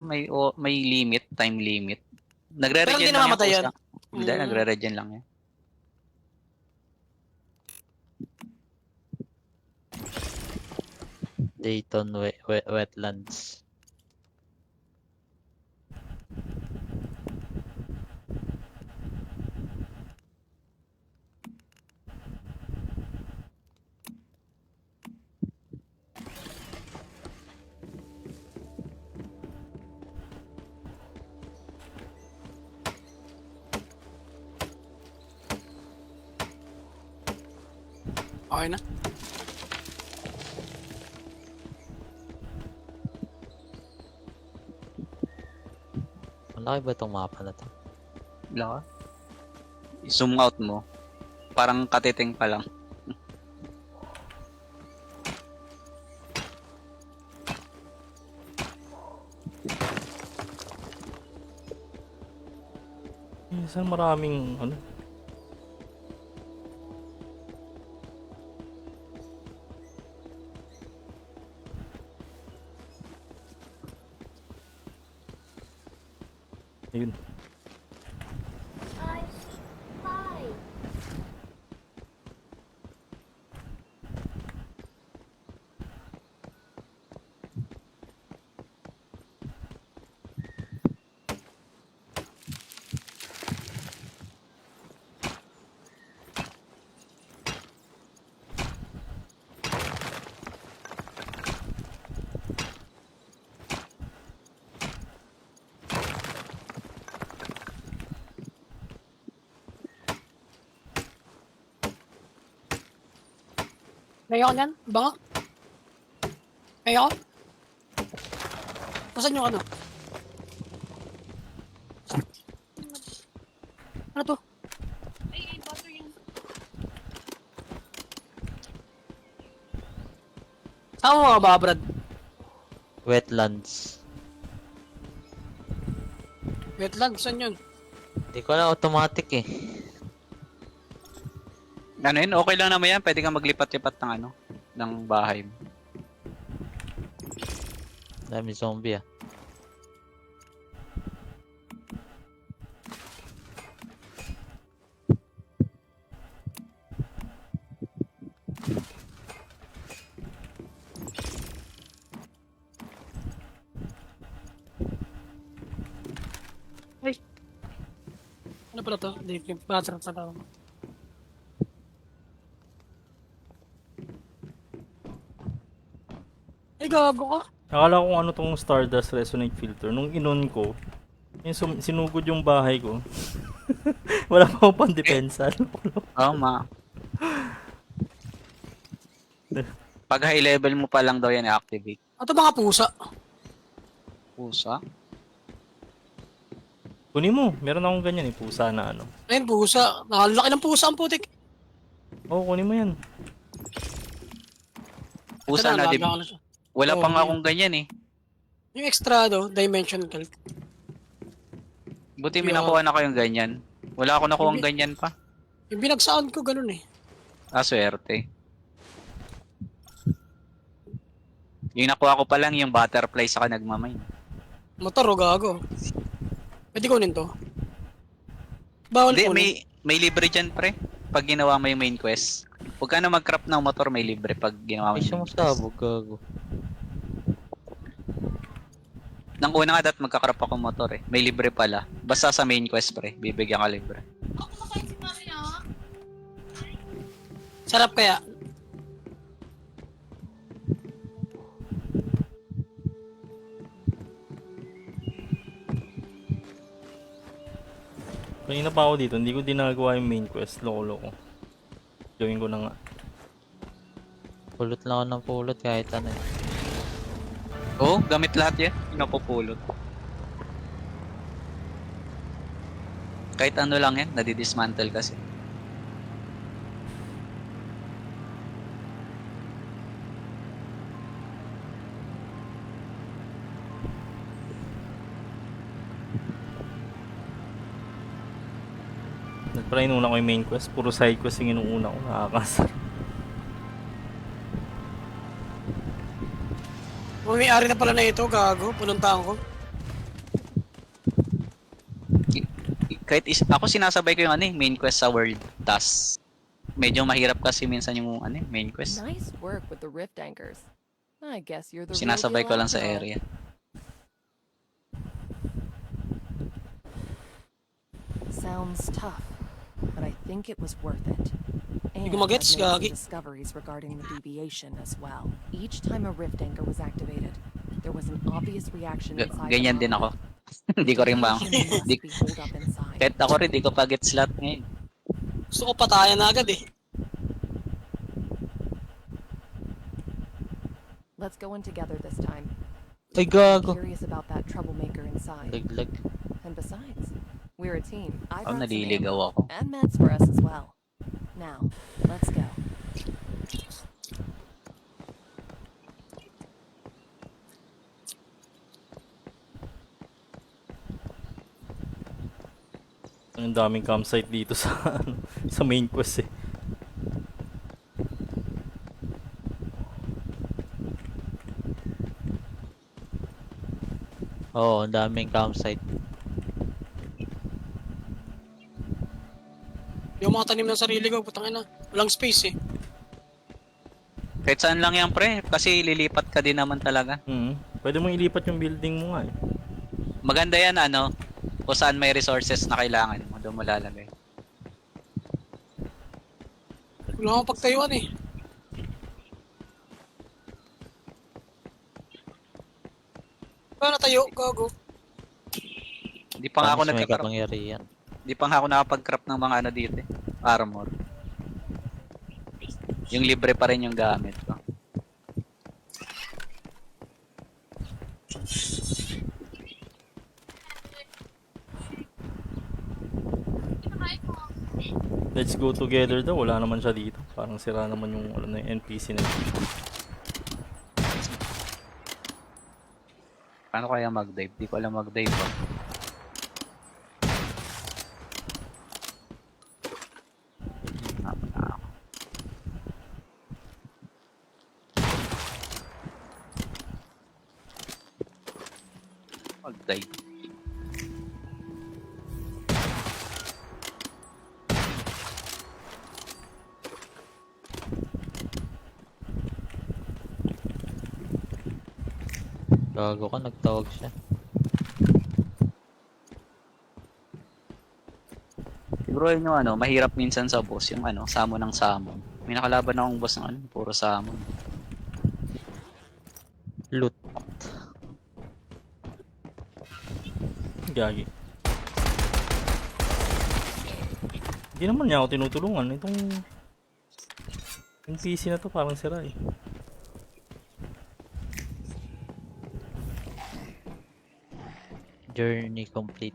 may limit, time limit. Pero hindi Nagre-regen lang yan namamatay yan. kusa. Hindi, nagre-regen lang yan. Dayton Wetlands. Okay na. Malaki ba itong mapa na to? Wala ka. I-zoom out mo. Parang katiting pa lang. Minsan maraming ano. Ayun. Kaya ko yan? Baka? Kaya ko? Nasaan yung ano? Ano to? Saan mo mga ba, Brad? Wetlands. Wetland, saan yun? Hindi ko na automatic eh. Ano yun? Okay lang naman yan. Pwede kang maglipat-lipat ng ano, ng bahay mo. Dami zombie ah. Ano pala to? Hindi, pasarap sa tao. Ay, gago ka. Akala ko ano tong Stardust Resonate Filter. Nung inon ko, yung sinugod yung bahay ko. Wala pa akong pandepensa. Tama. Pag high level mo pa lang daw yan i-activate. Ito mga pusa. Pusa? Kunin mo. Meron akong ganyan eh. Pusa na ano. Ayun, pusa. Nakalaki ng pusa ang putik. Oo, kunin mo yan. Pusa na, di ba? Nalala siya. Wala Oo, pa nga yun. akong ganyan eh. Yung extra dimension calc. Buti may Yeah. nakuha na kayong ganyan. Wala ako nakuha ganyan pa. Yung binagsakan ko, ganun eh. Ah, swerte. Yung nakuha ko pa lang yung butterfly saka nagmamay. Motor o gago. Pwede kunin to. Bawal Hindi, kunin. may libre dyan pre. Pag ginawa mo yung main quest. Huwag ka na mag-crop ng motor, may libre pag ginawa mo Ay, yung main quest. sumasabog gago. Nang una nga magka-crop ako motor eh. May libre pala. Basta sa main quest pre, bibigyan ka libre. Sarap kaya. Kanina pa ako dito. Hindi ko dinagawa yung main quest. Loko-loko. Gawin ko na nga. Pulot lang ako ng pulot kahit ano eh. Oo, gamit lahat yan. Yung napupulot. Kahit ano lang yan, nadidismantle kasi. Nagpala inuna ko yung main quest. Puro side quest yung inuuna ko. Nakakasar. Kung may-ari na pala na ito, gago. Pununtahan ko. ako sinasabay ko yung ano, main quest sa world task. Medyo mahirap kasi minsan yung ano, main quest. Nice work with the rift anchors. I guess you're the real Sinasabay deal ko lang sa after all. area. Sounds tough, but I think it was worth it. And ko magets, I've made some gagi. discoveries regarding the deviation as well. Each time a rift anchor was activated, there was an obvious reaction inside Ganyan the din ako. monolith. Hindi ko rin ba. Deviation must Di, be holed up inside. kahit ako rin, di ko pa get slot ngayon. Gusto ko patayan na agad eh. Let's go in together this time. Ay, I'm gago. curious about that troublemaker inside. Laglag. And besides, we're a team. I Ako brought some naliligaw ammo ako. and meds for us as well. Now, let's go. Ang daming campsite dito sa ano, sa main quest eh. Oo, ang daming campsite. Yung mga tanim ng sarili ko, putang ina. Walang space eh. Kahit saan lang yan, pre. Kasi lilipat ka din naman talaga. Pwede mong ilipat yung building mo nga eh. Maganda yan, ano, kung saan may resources na kailangan mo, doon mo lalagay. Wala akong pagtayuan eh. Paano tayo? Gago. Di pa nga ako Paano may nagka-craft. kapangyarihan? Di pa nga ako nakapag-craft ng mga ano dito eh. Armor. Yung libre pa rin yung gamit ko. Let's go together daw. Wala naman siya dito. Parang sira naman yung ano, na yung NPC na yun. Paano kaya mag-dive? Di ko alam mag-dive ba? Mag-dive. Gago ka, nagtawag siya. Siguro yun yung ano, mahirap minsan sa boss, yung ano, summon ng summon. May nakalaban akong boss ng ano, puro summon. Loot. Gagi. Hindi naman niya ako tinutulungan. Itong NPC na to parang sira eh. Journey complete.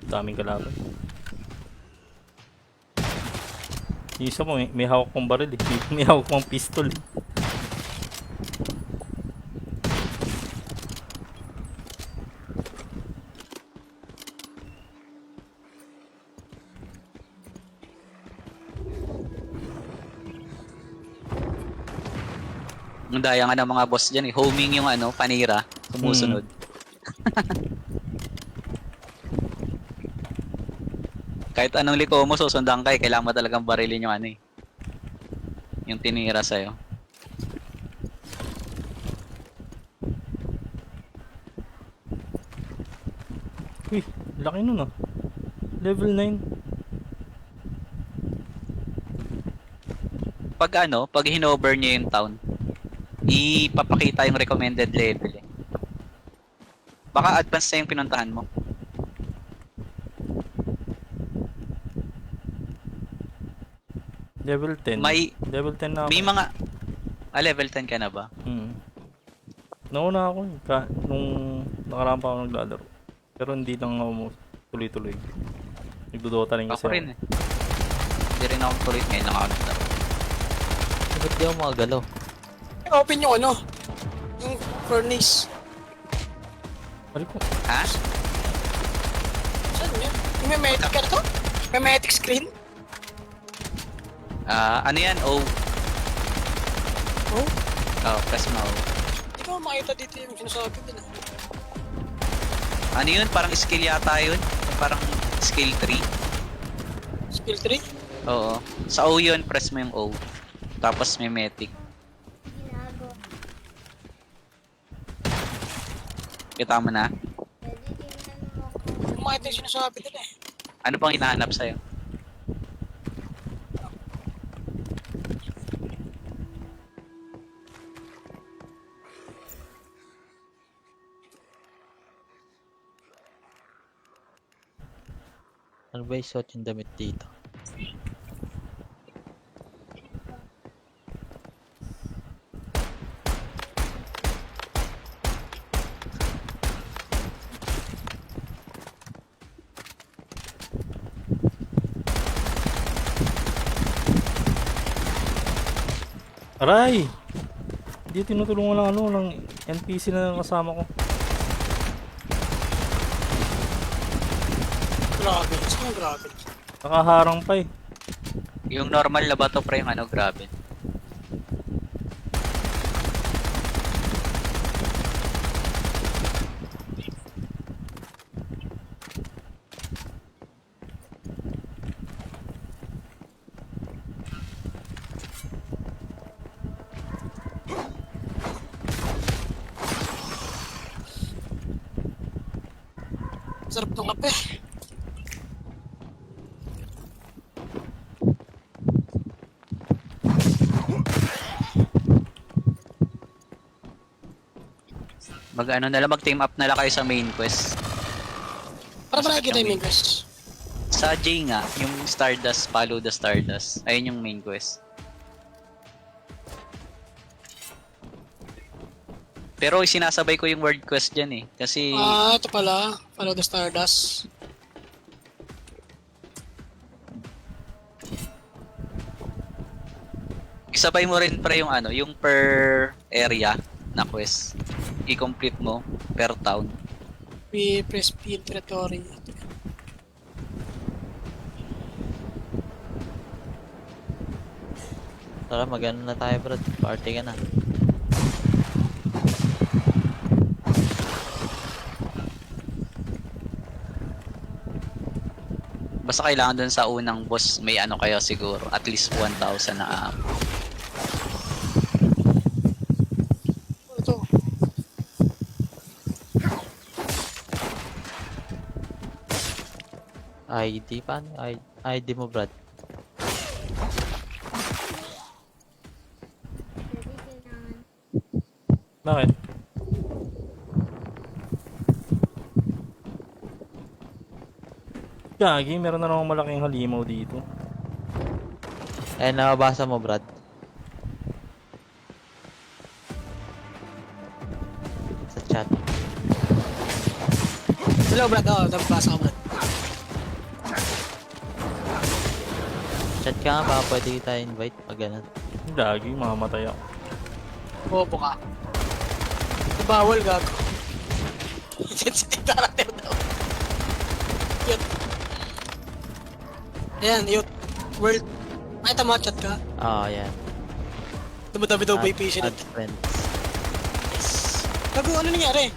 Daming kalaban. Yung isa mo, may hawak pang baril eh. May hawak pang pistol eh. Ang daya nga ng mga boss dyan eh. Homing yung ano, panira. Sumusunod. Kahit anong liko mo, susundan ka eh. Kailangan mo talagang barilin yung ano eh. Yung tinira sa'yo. Uy, laki nun ah. Level 9. Pag ano, pag hinover niyo yung town, ipapakita yung recommended level eh. Baka advanced na yung pinuntahan mo. Level 10. May Level 10 na ako. may mga level 10 ka na ba? Nauna ako eh. Nung nakaraan pa ako naglalaro. Pero hindi lang ako tuloy-tuloy. Nagdodota rin kasi Ako rin eh. Hindi rin ako tuloy ngayon lang ako naglaro. Ba't di ako makagalaw? Open yung ano. Yung Furnace. Pari ko. Ha? Saan yun? Yung memetic ka na to? Memetic screen? Ano yan? O. Oh, Oh, press mo O. hindi ko makita dito yung sinasabi nila. Ano yun? Parang skill yata yun. Parang skill 3. Skill 3? Oo. Sa O yun, press mo yung O. Tapos mimetic. Kita mo na? Hindi ko makita yung sinasabi nila eh. Ano pang hinahanap sa'yo? Ano ba isuot yung damit dito? Aray! Hindi tinutulungan lang ng NPC na kasama ko. Grabe. Saan grabe? Nakaharang pa eh. Yung normal na ba to pre yung ano, grabe. Sarap ng kape. Mag-ano na lang, mag-team up na lang kayo sa main quest. Para ba nakikita yung main quest? Sa J nga, yung Stardust, follow the Stardust. Ayun yung main quest. Pero sinasabay ko yung word quest dyan eh. Kasi Ito pala. Follow the Stardust. isabay mo rin pre yung ano, yung per area na quest. I-complete mo per town. Press P in territory. Tara, mag-ano na tayo, bro. Party ka na. Basta kailangan dun sa unang boss may ano kayo siguro. At least 1,000 na ammo. Ito. ID, paano? ID mo, Brad. Bakit? Gagi, meron na namang malaking halimaw dito. Eh, nababasa mo, Brad. Sa chat. Hello, Brad. Nabasa ko, Brad. Chat ka nga, baka pwede kita invite pag ganun. Gagi, mamamatay ako. Bobo ka. Bawal, gago. Sensitive character daw. Yut. Ayan, yut. World. Ay, tama, chat ka. Yan. Dumadabi daw ba yung patient? Add friends. Gago, ano nangyari?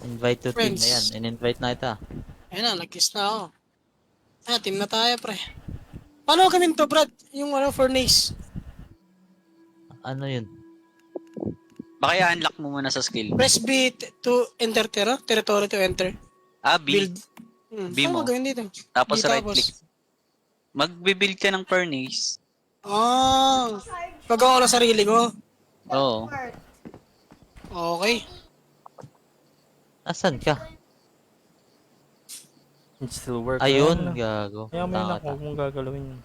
Invite to team Friends. na yan. In-invite na kita. Ayan na, nag-kiss na ako. Team na tayo, pre. Paano gawin to, Brad? Yung furnace. Ano yun? Baka i-unlock mo muna sa skill. Press B to enter territory to enter. B. Build. B Paano mo. gawin dito? Tapos Dito, right click. Magbe-build ka ng furnace. Pagawa ko ng sarili ko. Oo. Okay. Asan ka? It still works. Ayun, gago. Kaya mo yun Tanga ako, huwag mong gagalawin yun.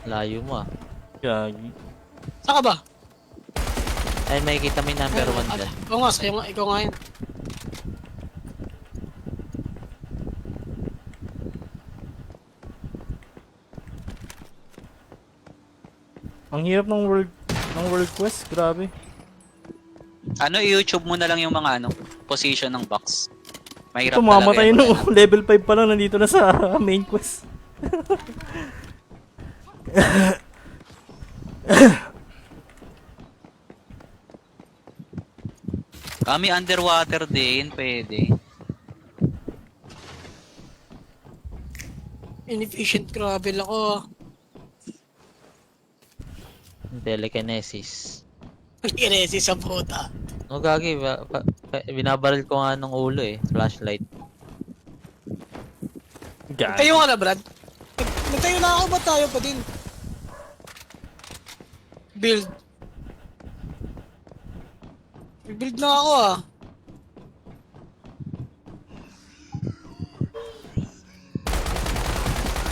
Layo mo ah. Gagi. Saan ka ba? Ay, makikita mo yung number 1 dyan. Oo nga, sa'yo nga. Ikaw nga yun. Ang hirap ng world quest, grabe. Ano, i-YouTube mo na lang yung mga ano, position ng box. Mahirap Tumamatay talaga. nung level 5 pa lang, nandito na sa main quest. Kami underwater din, pwede. Inefficient gravel ako. Telekinesis. Nag-eresi sa puta. No, gagi. Binabaril ko nga ng ulo eh. Flashlight. Gag. Tayo ka na, Brad. Nagtayo na ako, ba't tayo pa din? Build. Build na ako ah.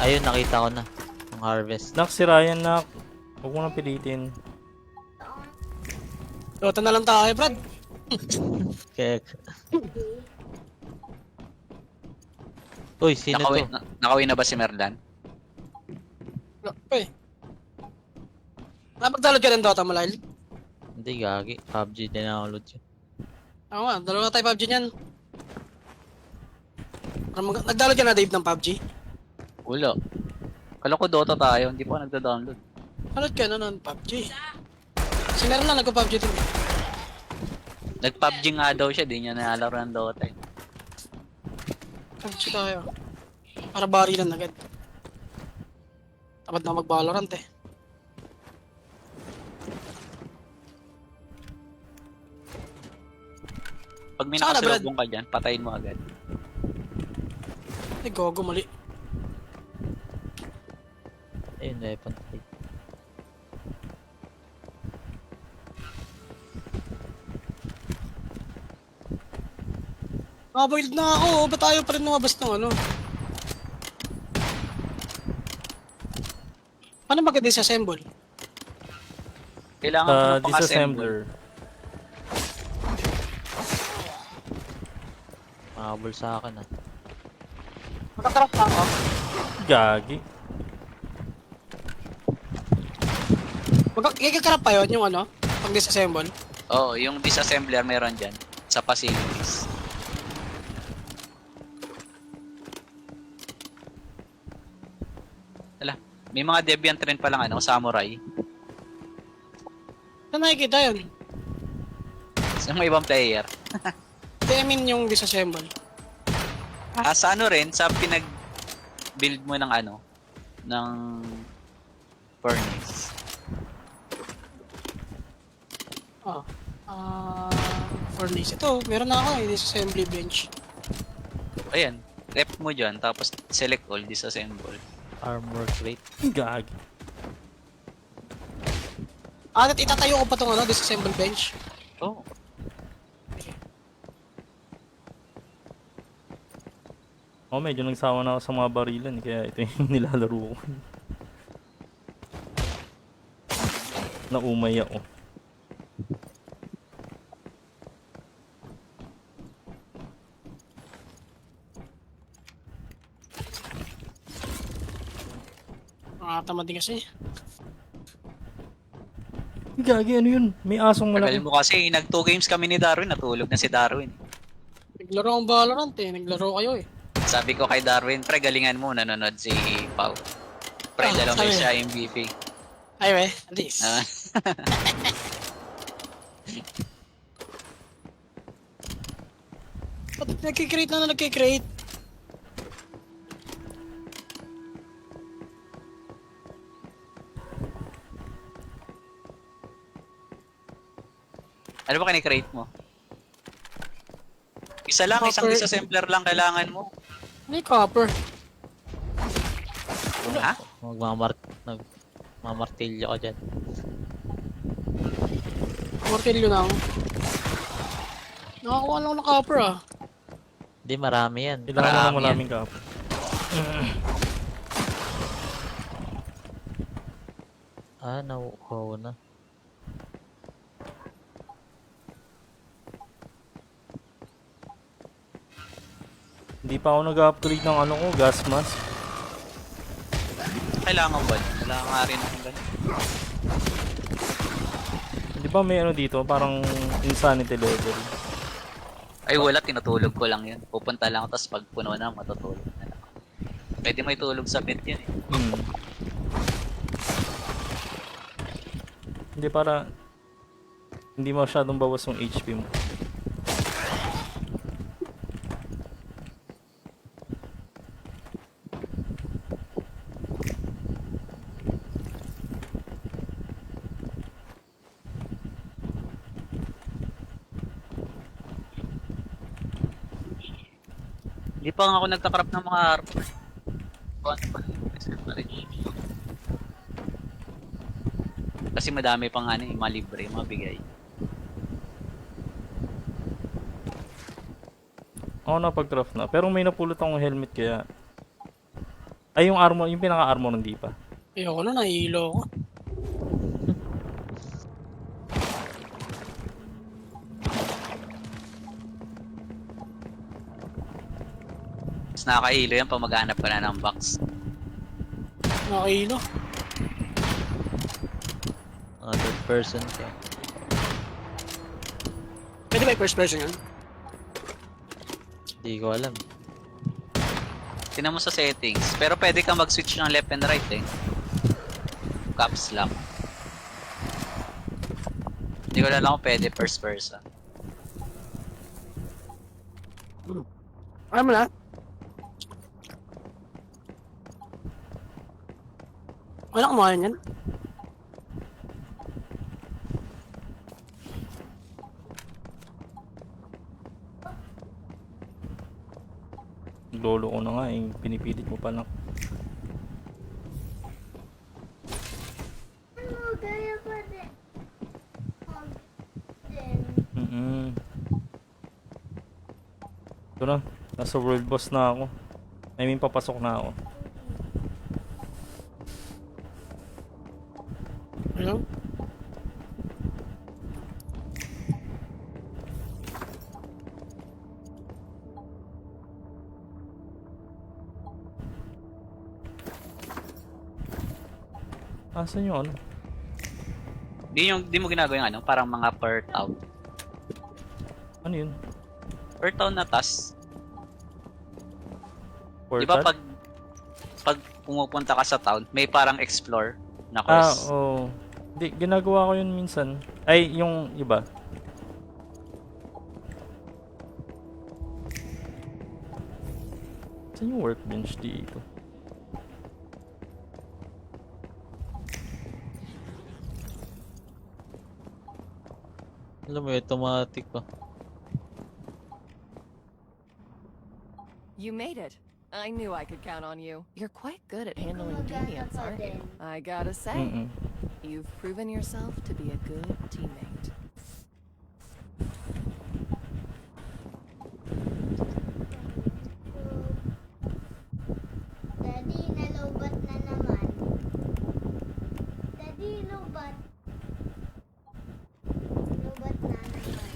Ayun, nakita ko na. Ang harvest. Nak, si Ryan, nak. Huwag mo nang pilitin. Dota na lang tayo, Brad. Kek. Uy, sino to? Nakawin na ba si Merlan? Wala pa eh. Napagdalod ka ng Dota, Malay? Hindi, gagi. PUBG din download yun. Ako nga, dalawa tayo PUBG niyan. Nagdalod ka na, Dave, ng PUBG? Wala. Kala ko Dota tayo, hindi pa nagda-download. Download ka na ng PUBG. Si Meron na nagpa-PUBG din. Nag-PUBG nga daw siya, di niya nalaro ng Dota eh. PUBG tayo. Para barilan agad. Tapad na mag-Valorant eh. Pag may Saan na, Brad? nakasalubong ka dyan, patayin mo agad. Ay, gogo, mali. Ayun, weapon plate. Nakabuild na ako, ba't tayo pa rin lumabas ng ano? Paano mag-disassemble? Kailangan mo ng pang-assemble. Disassembler. Makabol sa akin ah. Makakarap na ako. Gagi. Magkakarap pa yun yung ano? Pag-disassemble? Oo, yung disassembler meron dyan. Sa facilities. Ala, may mga deviant rin palang ano, samurai. Saan nakikita yun? Sa mga ibang player. I mean yung disassemble. Sa ano rin, sa pinag-build mo ng ano, ng furnace. Oh. Furnace. Ito, meron na ako eh, disassembly bench. Ayan, rep mo dyan, tapos select all, disassemble. Armor crate. Gagi. At itatayo ko pa tong ano, disassemble bench. Oh, Oh, medyo nagsawa na ako sa mga barilan, kaya ito yung nilalaro ko. Naumay ako. Nakakatamad din kasi. Gagi, ano yun? May asong tagal malaki. mo kasi, nag 2 games kami ni Darwin, natulog na si Darwin. Naglaro ang Valorant eh, naglaro kayo eh. Sabi ko kay Darwin, pre, galingan mo, nanonood si Pau. Pre, dalawang sabi. beses siya MVP. Ay we, at least. Ah. Ba't nagkikreate na nagkikreate? Ano ba kini-create mo? Isa lang, isang Copper. disassembler lang kailangan mo. May copper. Ha? Magmamartilyo ka dyan. Mortilyo na ako. Nakakuha lang ako ng copper ah. Hindi, marami yan. Kailangan mo Marami ng maraming kapo. Nauuhaw na. Hindi pa ako nag-upgrade ng ano ko, gas mask. Kailangan ba? Wala nga rin akong ganun. Di ba may ano dito, parang insanity level. Ay wala, tinutulog ko lang yun. Pupunta lang ako, tapos pag puno na, matutulog na lang. Pwede may tulog sa bed yun eh. Hindi, para hindi masyadong bawas yung HP mo. Hindi pa nga ako nagkakrap ng mga armor. Ano pa rin. Kasi madami pang ano, mga libre, mga bigay. Ako napag-craft na. Pero may napulot akong helmet kaya... Ay, yung armor, yung pinaka-armor hindi pa. Ayoko na, nahihilo ako. Mas nakakahilo yan pag maghanap ka na ng box. Nakahilo. Third person ka. Pwede ba yung first person yun? Hindi ko alam. Tinan mo sa settings. Pero pwede kang mag-switch ng left and right eh. Caps lock. Hindi ko lang kung pwede first person. Alam mo na? Wala kumuha yan. Lolo ko na nga, eh. Pinipilit mo pa lang. Ito na, nasa world boss na ako. I mean, papasok na ako. Ano? Asan yun? Di mo ginagawa yung ano, parang mga per town. Ano yun? Per town na task. Di Portal? ba pag pumupunta ka sa town, may parang explore na Ah, quest. oo. Di, ginagawa ko yun minsan. Ay, yung iba. Saan yung workbench dito? Alam mo, automatic pa. You made it. I knew I could count on you. You're quite good at handling deviants, aren't you? I gotta say, Mm-mm. you've proven yourself to be a good teammate. Daddy, nalobat na naman. Daddy, lobat. Lobat na naman.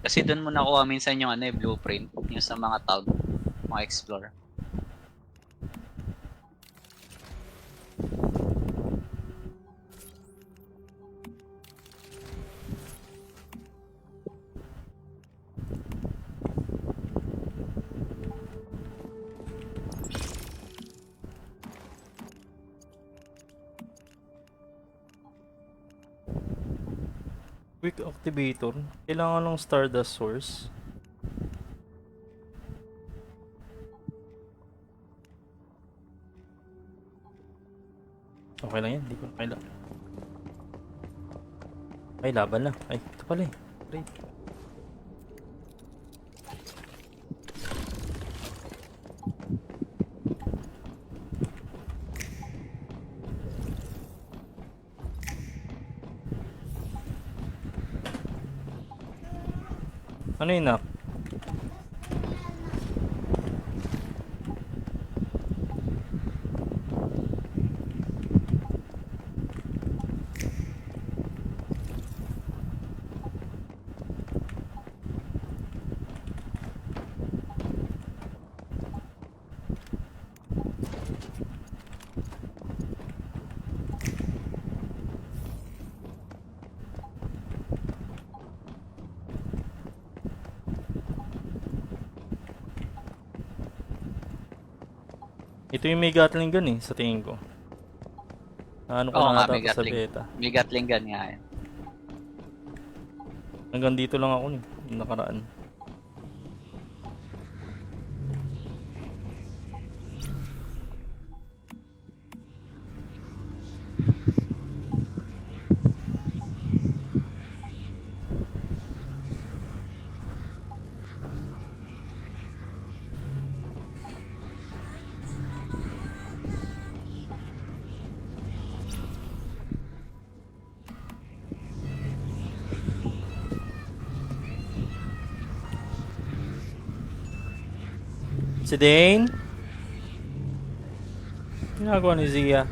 Kasi doon mo nakuha minsan yung ano, blueprint, yung sa mga town, mga explore. Quick activator. Kailangan ng Stardust source. Okay lang yan, hindi ko kailangan. Ay, laban na. Ay, ito pala eh. Great. Ano yun, Nak? Ito yung may Gatling gun eh, sa tingin ko. Ano ko Oo na nga, ata may to sa Gatling. beta. May Gatling gun nga yan. Hanggang dito lang ako yung nakaraan. Si Dane? Ginagawa ni Zia.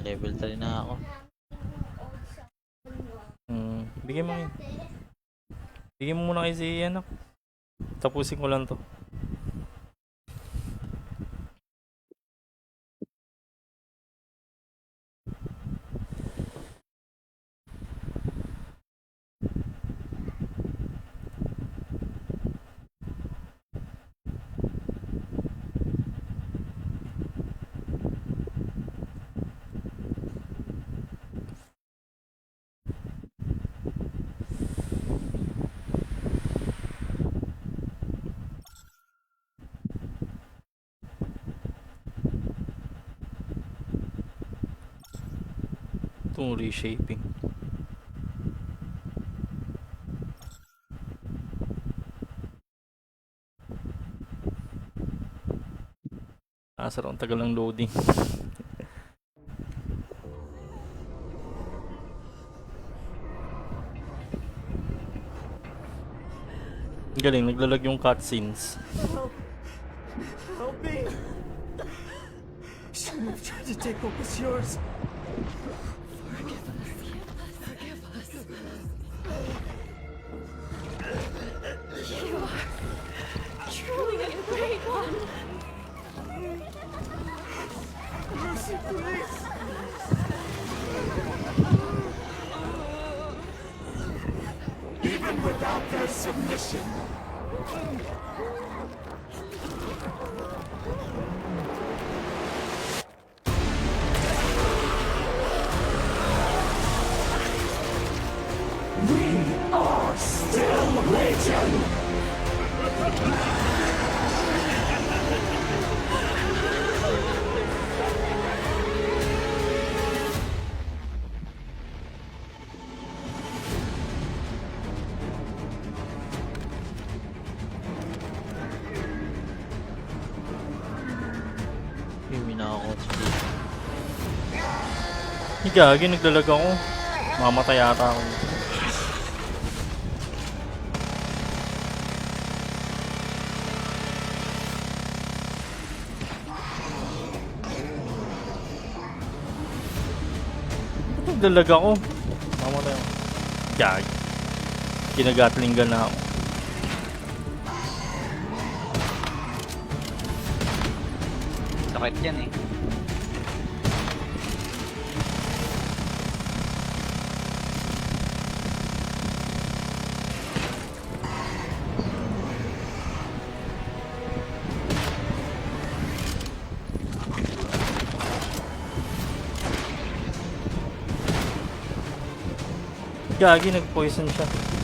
Level 3 na ako. Bigyan mo yun. Bigyan mo muna kay Zia, anak. Tapusin ko lang to. Itong reshaping. Sarap ang tagal ng loading. Galing, naglalag yung cutscenes. Help me! Shouldn't have tried to take what was yours. Truly a great one. Mercy, please! Even without their submission. We are still Legion! Hindi na ako. Gagi, naglalag ako. Mamatay ata ako. Naglalag ako. Mamatay ako. Gagi. Kinagatlingan na ako. Sakit yan eh. Gagi, nag-poison siya.